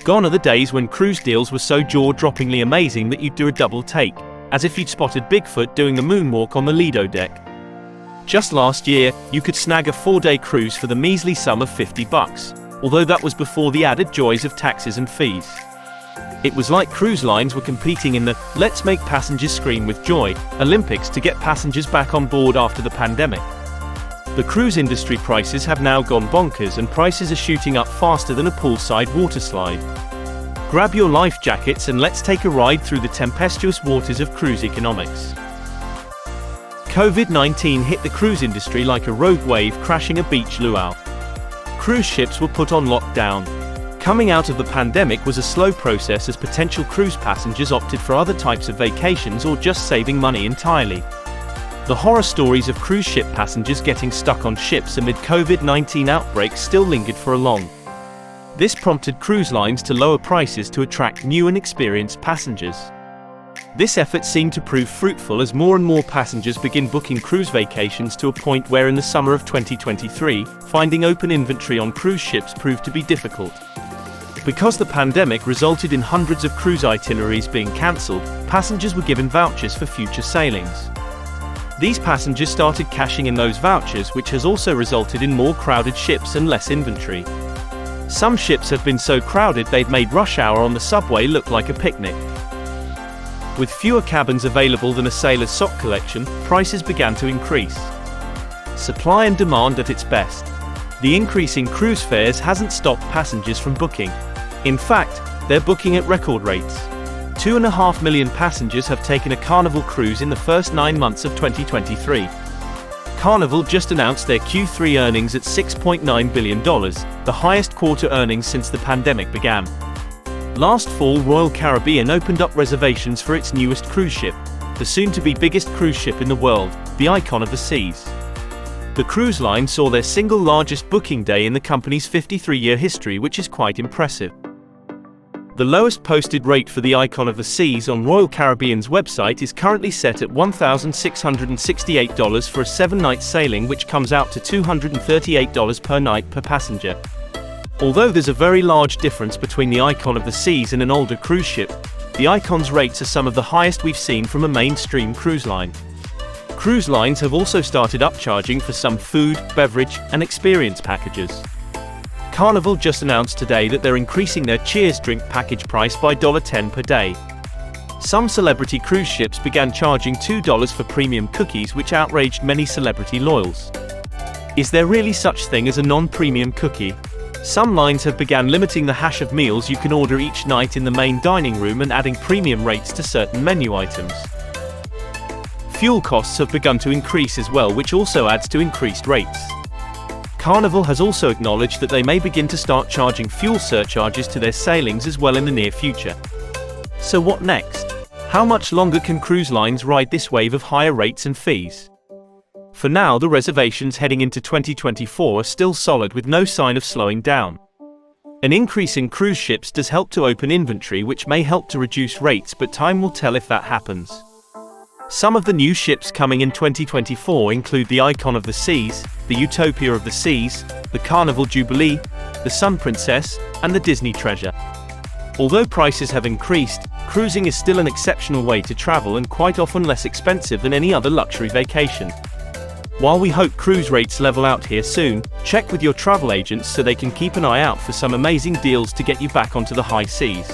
Gone are the days when cruise deals were so jaw-droppingly amazing that you'd do a double take, as if you'd spotted Bigfoot doing the moonwalk on the Lido deck. Just last year, you could snag a 4-day cruise for the measly sum of $50, although that was before the added joys of taxes and fees. It was like cruise lines were competing in the "Let's Make Passengers Scream with Joy" Olympics to get passengers back on board after the pandemic. The cruise industry prices have now gone bonkers, and prices are shooting up faster than a poolside waterslide. Grab your life jackets and let's take a ride through the tempestuous waters of cruise economics. COVID-19 hit the cruise industry like a rogue wave crashing a beach luau. Cruise ships were put on lockdown. Coming out of the pandemic was a slow process, as potential cruise passengers opted for other types of vacations or just saving money entirely. The horror stories of cruise ship passengers getting stuck on ships amid COVID-19 outbreaks still lingered for a long. This prompted cruise lines to lower prices to attract new and experienced passengers. This effort seemed to prove fruitful, as more and more passengers begin booking cruise vacations, to a point where in the summer of 2023, finding open inventory on cruise ships proved to be difficult. Because the pandemic resulted in hundreds of cruise itineraries being cancelled, passengers were given vouchers for future sailings. These passengers started cashing in those vouchers, which has also resulted in more crowded ships and less inventory. Some ships have been so crowded they've made rush hour on the subway look like a picnic. With fewer cabins available than a sailor's sock collection, prices began to increase. Supply and demand at its best. The increase in cruise fares hasn't stopped passengers from booking. In fact, they're booking at record rates. 2.5 million passengers have taken a Carnival cruise in the first 9 months of 2023. Carnival just announced their Q3 earnings at $6.9 billion, the highest quarter earnings since the pandemic began. Last fall, Royal Caribbean opened up reservations for its newest cruise ship, the soon-to-be biggest cruise ship in the world, the Icon of the Seas. The cruise line saw their single largest booking day in the company's 53-year history, which is quite impressive. The lowest posted rate for the Icon of the Seas on Royal Caribbean's website is currently set at $1,668 for a 7-night sailing, which comes out to $238 per night per passenger. Although there's a very large difference between the Icon of the Seas and an older cruise ship, the Icon's rates are some of the highest we've seen from a mainstream cruise line. Cruise lines have also started upcharging for some food, beverage, and experience packages. Carnival just announced today that they're increasing their Cheers drink package price by $10 per day. Some celebrity cruise ships began charging $2 for premium cookies, which outraged many celebrity loyals. Is there really such thing as a non-premium cookie? Some lines have begun limiting the hash of meals you can order each night in the main dining room and adding premium rates to certain menu items. Fuel costs have begun to increase as well, which also adds to increased rates. Carnival has also acknowledged that they may begin to start charging fuel surcharges to their sailings as well in the near future. So what next? How much longer can cruise lines ride this wave of higher rates and fees? For now, the reservations heading into 2024 are still solid, with no sign of slowing down. An increase in cruise ships does help to open inventory, which may help to reduce rates, but time will tell if that happens. Some of the new ships coming in 2024 include the Icon of the Seas, the Utopia of the Seas, the Carnival Jubilee, the Sun Princess, and the Disney Treasure. Although prices have increased, cruising is still an exceptional way to travel, and quite often less expensive than any other luxury vacation. While we hope cruise rates level out here soon, check with your travel agents so they can keep an eye out for some amazing deals to get you back onto the high seas.